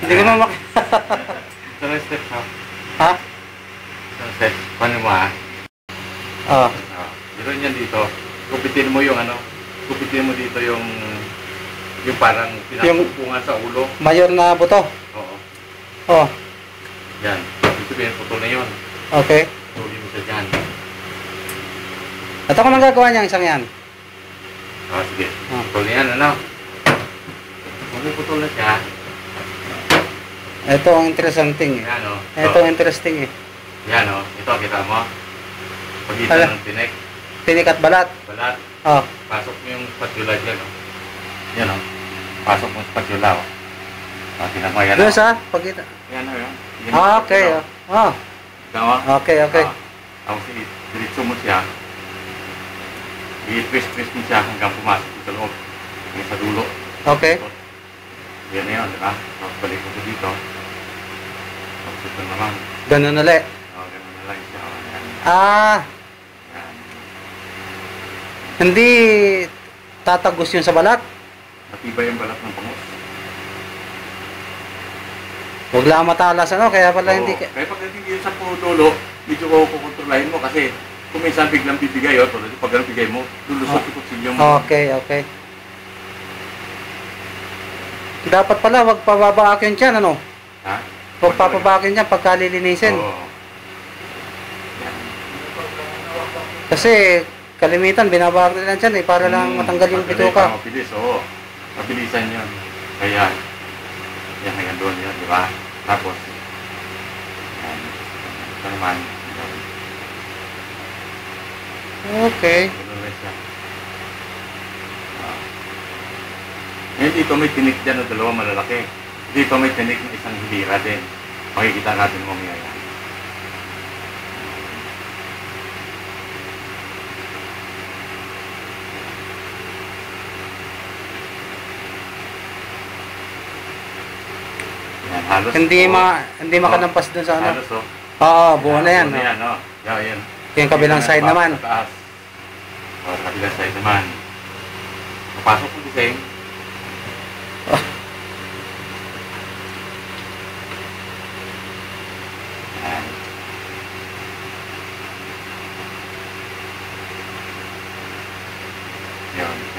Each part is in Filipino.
Hindi ko na Isang step ha. Ha? Isang step. Paano mo ha? Oh. Meron yan dito. Gupitin mo yung ano. Gupitin mo dito yung parang pinapumpungan sa ulo. Mayor na buto? Oo. Oh. Yan. Ibig sabihin, putol na yun. Okay. Tuli mo siya dyan. At ako nang gagawa niya isang yan. Sige. Putol na yan, ano? Kung putol na siya. Ito ang interesting eh. Yan o. Ito ang interesting eh. Yan o. Ito, kita mo. Pagitan ng tinik. Tinik at balat. Balat. Oh. Pasok mo yung spatula dyan o. Yan o. Pasok mo yung spatula o. Tingnan mo yan o. Doon sa pagkita. Yan o yun. Okay o. Oh. Okay. Tapos diretso mo siya. I-twist mo siya hanggang pumasok sa loob. Hanggang sa dulo. Okay. Yan na yun, di ba? Tapos balik mo dito. Tapos ito naman. Ganun ulit. Ganun na lang siya. Yan. Yan. Hindi tatagos yun sa balat? Matibay yung balat ng bangus. Huwag lang matalas ano, kaya pala hindi... Kaya pagdating yun sa dulo, medyo kukontrolahin mo kasi kung minsan biglang bibigay o, tulad pag ganun bigay mo, lulusot yung kutsilyo mo. Okay. Dapat pala, wag pababakin dyan, ano? Ha? Huwag papabakin dyan pagka lilinisin. Oo. Kasi kalimitan, binabakit nila dyan eh, para lang matanggal yung bituka. Mabilis, oo. Mabilisan yun. Kaya, yan hanggang doon yun, di ba? Tapos, yan. Ito naman. Okay. Ganun lang siya. Ngayon dito may tinik dyan na dalawa malalaki. Dito may tinik na isang hilira din. Makikita natin mamaya yan. Yan, halos Hindi makalampas dun sa ano. Halos oh. Oo, buo na yan. Buo na yan, oh. Yan. Yung kabilang side naman. Sa taas. O, sa kabilang side naman. Papasok mo di same.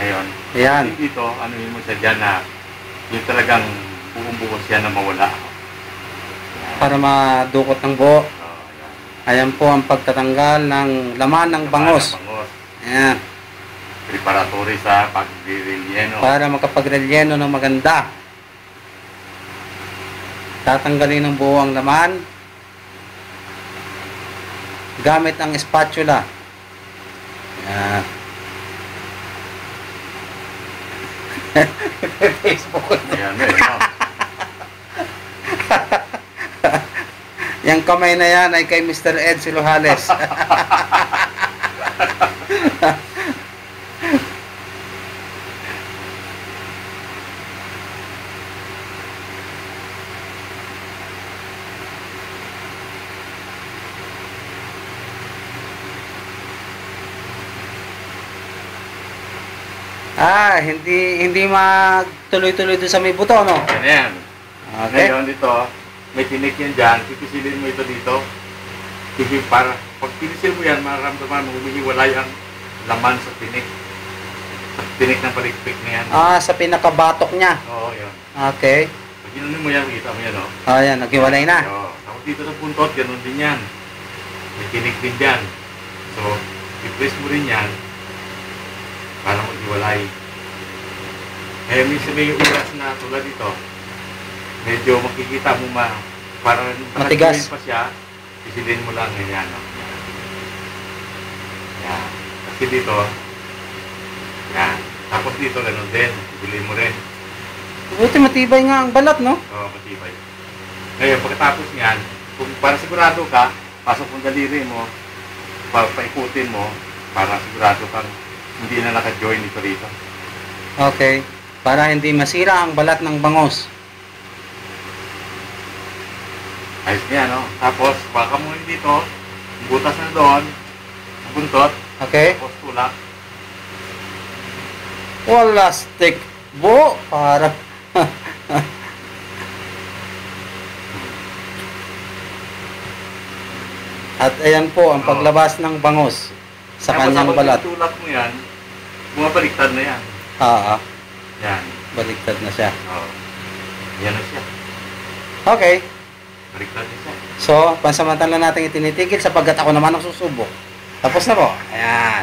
Ngayon, Ayan. dito, ano yun mo siya dyan na yung talagang buong-buo siya na mawala. Para madukot ng buo. Ayan. Ayan po ang pagtatanggal ng laman ng bangus. Ayan. Preparatory sa pag-relyeno. Para makapag-relyeno ng maganda. Tatanggalin ng buo ang laman. Gamit ang spatula. Ayan. Facebook. Ayan, no? Yang kamay na yan ay kay Mr. Ed Silojales. Hindi magtuloy-tuloy doon sa may buto, no? Yan. Okay. Ngayon dito, may tinik yan dyan. Pipisilin mo ito dito. Para, pag pinisil mo yan, mararamdaman mo, humihiwalay ang laman sa tinik. Tinik ng palikpik na yan. Sa pinakabatok niya. Oo, yun. Okay. Pag ginunin mo yan, makita mo yan, o. Ayan, naghiwalay na. Oo. Tapos dito sa puntot, ganun din yan. May tinik din dyan. So, i-press mo rin yan para maghiwalay. Eh, minsan may oras na tulad dito, medyo makikita mo parang matigas pa siya, isilin mo lang ganyan. No? Yan. Kasi dito, yan. Tapos dito, ganun din. Isilin mo rin. Buti matibay nga ang balat, no? Oo, matibay. Ngayon, pagkatapos niyan, kung para sigurado ka, pasok mong daliri mo, paikutin mo, para sigurado kang hindi na naka-join dito rito. Okay. Para hindi masira ang balat ng bangus. Ayos niya, no? Tapos, baka mo dito, butas na doon, buntot, okay. Tapos tulak. Wala stick. Para. At ayan po ang Oo. paglabas ng bangus sa Tapos kanyang kapag balat. tinutulak mo yan, bumabaliktad na yan. Yan. Baliktad na siya. Oo. Yan na siya. Okay. Baliktad na siya. So, pansamantala natin itinitigil sapagkat ako naman ang susubok. Tapos na po. Ayan.